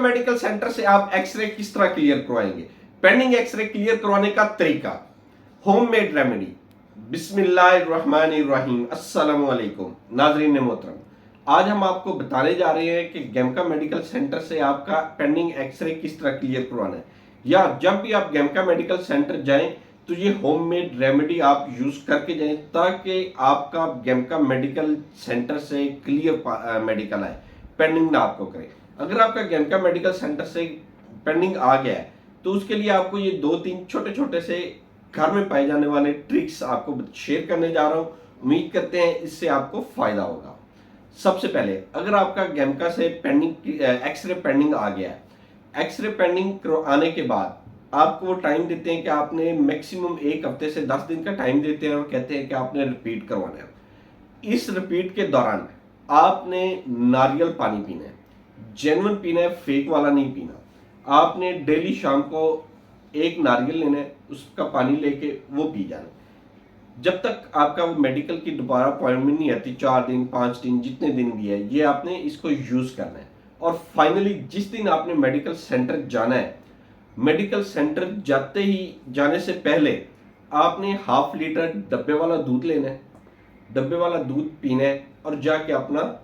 Medical centre से आप x ray किस तरह क्लियर करवाएंगे, पेंडिंग एक्सरे क्लियर करवाने का तरीका, होममेड रेमेडी। बिस्मिल्लाहिर्रहमानिर्रहीम। अस्सलाम वालेकुम नाज़रीन मोहतरम, आज हम आपको बताने जा रहे हैं कि गेमका मेडिकल सेंटर से आपका पेंडिंग एक्सरे किस तरह क्लियर करवाना है, या जब भी आप गेमका मेडिकल सेंटर जाएं तो ये होममेड रेमेडी आप यूज करके जाएं ताकि आपका गेमका मेडिकल सेंटर से क्लियर मेडिकल आए, पेंडिंग ना आपको करे। अगर आपका गेमका मेडिकल सेंटर से पेंडिंग आ गया है तो उसके लिए आपको ये 2-3 छोटे छोटे से घर में पाए जाने वाले ट्रिक्स आपको शेयर करने जा रहा हूं। उम्मीद करते हैं इससे आपको फायदा होगा। सबसे पहले, अगर आपका गेमका से पेंडिंग एक्सरे पेंडिंग आ गया है, एक्सरे पेंडिंग आने के बाद आपको वो टाइम देते हैं कि आपने मैक्सिमम 1 हफ्ते से 10 दिन का टाइम देते हैं और कहते हैं कि आपने रिपीट करवाना है। इस रिपीट के दौरान आपने नारियल पानी पीना है, जेन्युइन पीना है, फेक वाला नहीं पीना। आपने डेली शाम को 1 नारियल लेना है, उसका पानी लेके वो पी जाना है। जब तक आपका वो मेडिकल की दोबारा अपॉइंटमेंट नहीं आती, 4 दिन 5 दिन जितने दिन भी है, ये आपने इसको यूज करना है। और फाइनली जिस दिन आपने मेडिकल सेंटर जाना है, मेडिकल सेंटर जाते ही जाने से पहले आपने 1/2 लीटर डब्बे वाला दूध लेना है, डब्बे वाला दूध पीना है और जाके अपना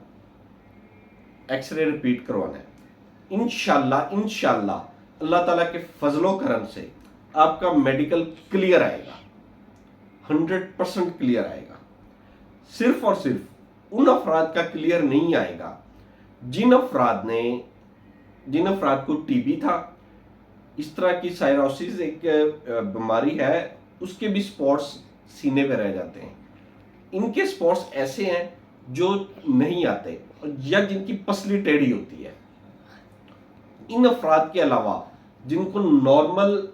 एक्सरे रिपीट करवाना है। इंशाल्लाह अल्लाह ताला के फजलो करम से आपका मेडिकल क्लियर आएगा, 100% क्लियर आएगा। सिर्फ और सिर्फ उन अफराद का क्लियर नहीं आएगा जिन अफराद को टीबी था, इस तरह की साइरोसिस एक बीमारी है, उसके भी स्पॉट्स सीने पे रह जाते हैं। इनके स्पॉट्स ऐसे हैं जो नहीं आते या जिनकी पसली टेढ़ी होती है। इन अफराद के अलावा जिनको नॉर्मल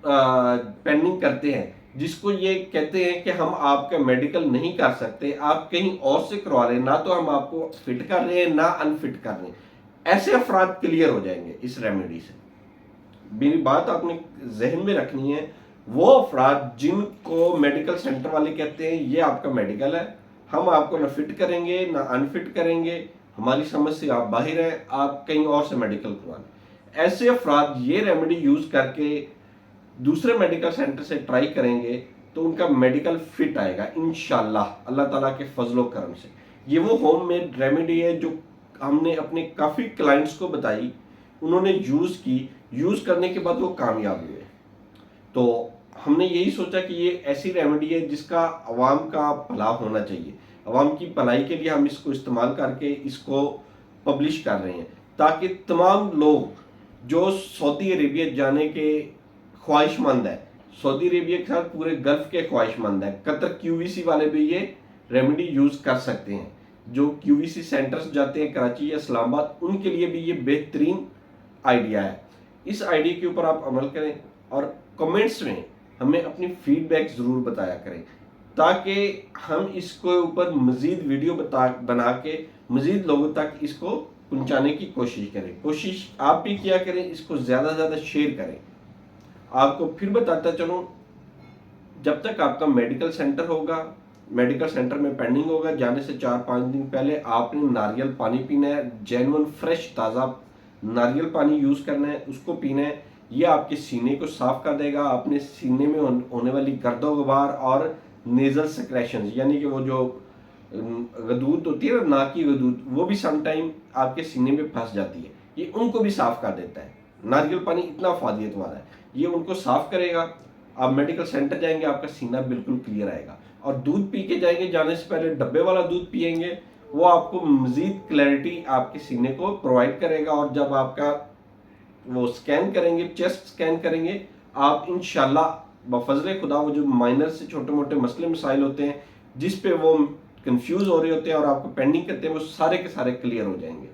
पेंडिंग करते हैं, जिसको ये कहते हैं कि हम आपका मेडिकल नहीं कर सकते, आप कहीं और से करवा लें, ना तो हम आपको फिट कर रहे हैं ना अनफिट कर रहे हैं, ऐसे अफराद क्लियर हो जाएंगे इस रेमेडी से। मेरी बात आपने जहन में रखनी है, वो अफराद जिनको मेडिकल सेंटर वाले कहते हैं ये आपका मेडिकल है, हम आपको ना फिट करेंगे ना अनफिट करेंगे, हमारी समझ से आप बाहर हैं, आप कहीं और से मेडिकल करवाएं, ऐसे अफराद ये रेमेडी यूज करके दूसरे मेडिकल सेंटर से ट्राई करेंगे तो उनका मेडिकल फिट आएगा इंशाल्लाह अल्लाह ताला के फजलो करम से। ये वो होममेड रेमेडी है जो हमने अपने काफ़ी क्लाइंट्स को बताई, उन्होंने यूज़ की, यूज़ करने के बाद वो कामयाब हुए। तो हमने यही सोचा कि ये ऐसी रेमेडी है जिसका आवाम का भला होना चाहिए, आवाम की भलाई के लिए हम इसको इस्तेमाल करके इसको पब्लिश कर रहे हैं, ताकि तमाम लोग जो सऊदी अरेबिया जाने के ख्वाहिशमंद है, सऊदी अरेबिया के साथ पूरे गल्फ के ख्वाहिशमंद है, कतर QVC वाले भी ये रेमेडी यूज़ कर सकते हैं। जो QVC सेंटर्स जाते हैं कराची या इस्लामाबाद, उनके लिए भी ये बेहतरीन आइडिया है। इस आइडिया के ऊपर आप अमल करें और कमेंट्स में हमें अपनी फीडबैक ज़रूर बताया करें, ताकि हम इसको ऊपर मज़ीद वीडियो बना के मज़ीद लोगों तक इसको पहुंचाने की कोशिश करें। कोशिश आप भी किया करें, इसको ज़्यादा से ज़्यादा शेयर करें। आपको फिर बताता चलूँ, जब तक आपका मेडिकल सेंटर होगा, मेडिकल सेंटर में पेंडिंग होगा, जाने से 4-5 दिन पहले आपने नारियल पानी पीना है, जेन्युइन फ्रेश ताज़ा नारियल पानी यूज़ करना है, उसको पीना है। ये आपके सीने को साफ कर देगा, आपने सीने में होने वाली गर्दो गुबार और नेजल सेक्रेशंस, यानी कि वो जो गदूद होती है ना, नाक की गदूद, वो भी समटाइम आपके सीने में फंस जाती है, ये उनको भी साफ कर देता है। नारियल पानी इतना फायदेमंद वाला है, ये उनको साफ करेगा। आप मेडिकल सेंटर जाएंगे, आपका सीना बिल्कुल क्लियर आएगा। और दूध पी के जाएंगे, जाने से पहले डब्बे वाला दूध पिएंगे, वो आपको मज़ीद क्लैरिटी आपके सीने को प्रोवाइड करेगा। और जब आपका वो स्कैन करेंगे, चेस्ट स्कैन करेंगे, आप इंशाल्लाह बफजले खुदा वो जो माइनर से छोटे मोटे मसले मसाइल होते हैं जिस पे वो कंफ्यूज हो रहे होते हैं और आपको पेंडिंग करते हैं, वो सारे के सारे क्लियर हो जाएंगे।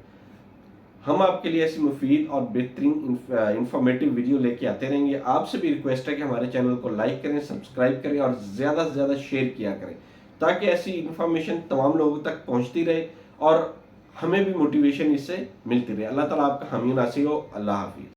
हम आपके लिए ऐसी मुफीद और बेहतरीन इंफॉर्मेटिव वीडियो लेके आते रहेंगे। आपसे भी रिक्वेस्ट है कि हमारे चैनल को लाइक करें, सब्सक्राइब करें और ज़्यादा से ज़्यादा शेयर किया करें, ताकि ऐसी इन्फॉर्मेशन तमाम लोगों तक पहुंचती रहे और हमें भी मोटिवेशन इससे मिलती रहे। अल्लाह ताला आपका हामी नासिर हो। अल्लाह हाफिज़।